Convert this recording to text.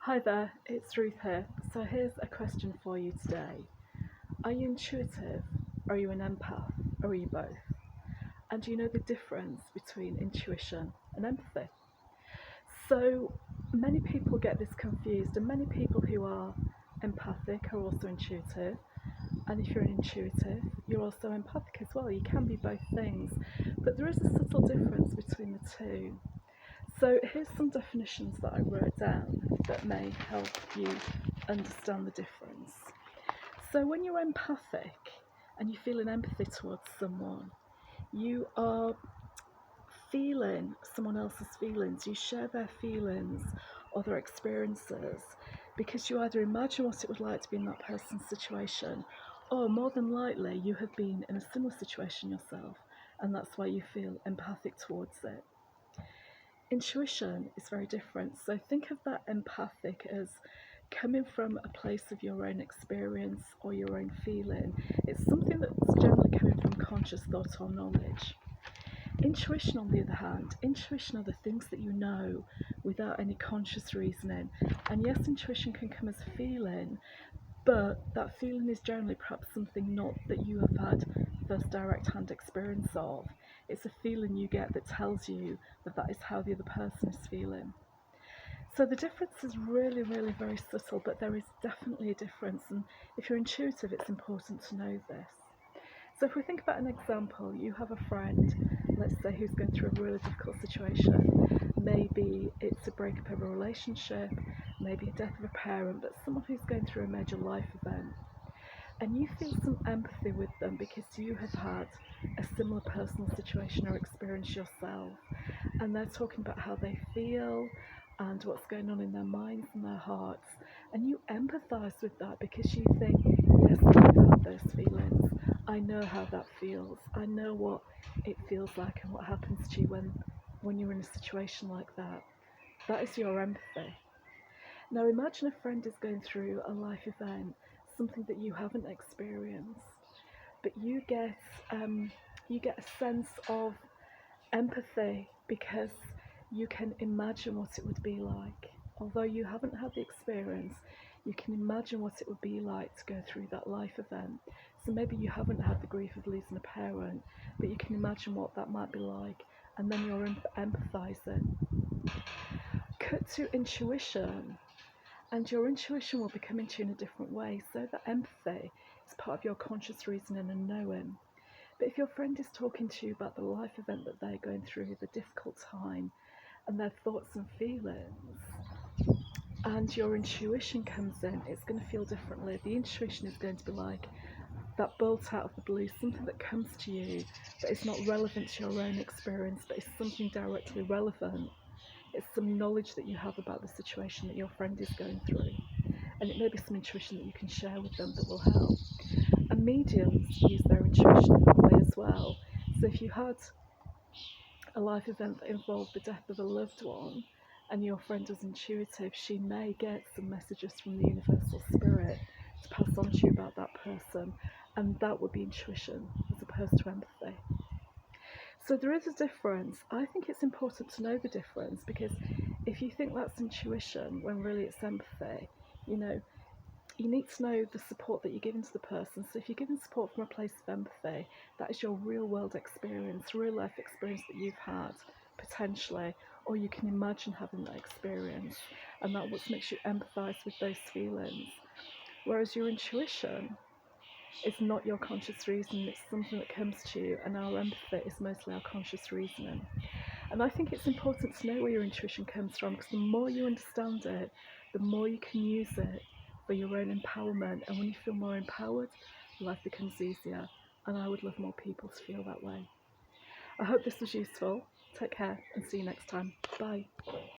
Hi there, it's Ruth here. So here's a question for you today. Are you intuitive? Are you an empath? Or are you both? And do you know the difference between intuition and empathy? So many people get this confused, and many people who are empathic are also intuitive. And if you're an intuitive, you're also empathic as well. You can be both things, but there is a subtle difference between the two. So here's some definitions that I wrote down that may help you understand the difference. So when you're empathic and you feel an empathy towards someone, you are feeling someone else's feelings. You share their feelings or their experiences because you either imagine what it would like to be in that person's situation, or more than likely you have been in a similar situation yourself, and that's why you feel empathic towards it. Intuition is very different. So think of that empathic as coming from a place of your own experience or your own feeling. It's something that's generally coming from conscious thought or knowledge. Intuition, on the other hand, intuition are the things that you know without any conscious reasoning. And yes, intuition can come as a feeling, but that feeling is generally perhaps something not that you have had first direct hand experience of. It's a feeling you get that tells you that that is how the other person is feeling. So the difference is really, really very subtle, but there is definitely a difference. And if you're intuitive, it's important to know this. So if we think about an example, you have a friend, let's say, who's going through a really difficult situation. Maybe it's a breakup of a relationship, maybe a death of a parent, but someone who's going through a major life event. And you feel some empathy with them because you have had a similar personal situation or experience yourself. And they're talking about how they feel and what's going on in their minds and their hearts. And you empathize with that because you think, yes, I've had those feelings. I know how that feels. I know what it feels like and what happens to you when you're in a situation like that. That is your empathy. Now imagine a friend is going through a life event, something that you haven't experienced, but you get a sense of empathy because you can imagine what it would be like. Although you haven't had the experience, you can imagine what it would be like to go through that life event. So maybe you haven't had the grief of losing a parent, but you can imagine what that might be like, and then you're empathizing. Cut to intuition, and your intuition will be coming to you in a different way. So that empathy is part of your conscious reasoning and knowing. But if your friend is talking to you about the life event that they're going through, the difficult time, and their thoughts and feelings, and your intuition comes in, it's going to feel differently. The intuition is going to be like that bolt out of the blue, something that comes to you that is not relevant to your own experience, but is something directly relevant. It's some knowledge that you have about the situation that your friend is going through. And it may be some intuition that you can share with them that will help. And mediums use their intuition in that way as well. So if you had a life event that involved the death of a loved one and your friend was intuitive, she may get some messages from the universal spirit to pass on to you about that person, and that would be intuition as opposed to empathy. So there is a difference. I think it's important to know the difference because if you think that's intuition when really it's empathy, you know, you need to know the support that you're giving to the person. So if you're giving support from a place of empathy, that is your real world experience, real life experience that you've had, potentially, or you can imagine having that experience, and that what makes you empathise with those feelings. Whereas your intuition is not your conscious reasoning, it's something that comes to you, and our empathy is mostly our conscious reasoning. And I think it's important to know where your intuition comes from, because the more you understand it, the more you can use it for your own empowerment. And when you feel more empowered, life becomes easier. And I would love more people to feel that way. I hope this was useful. Take care and see you next time. Bye.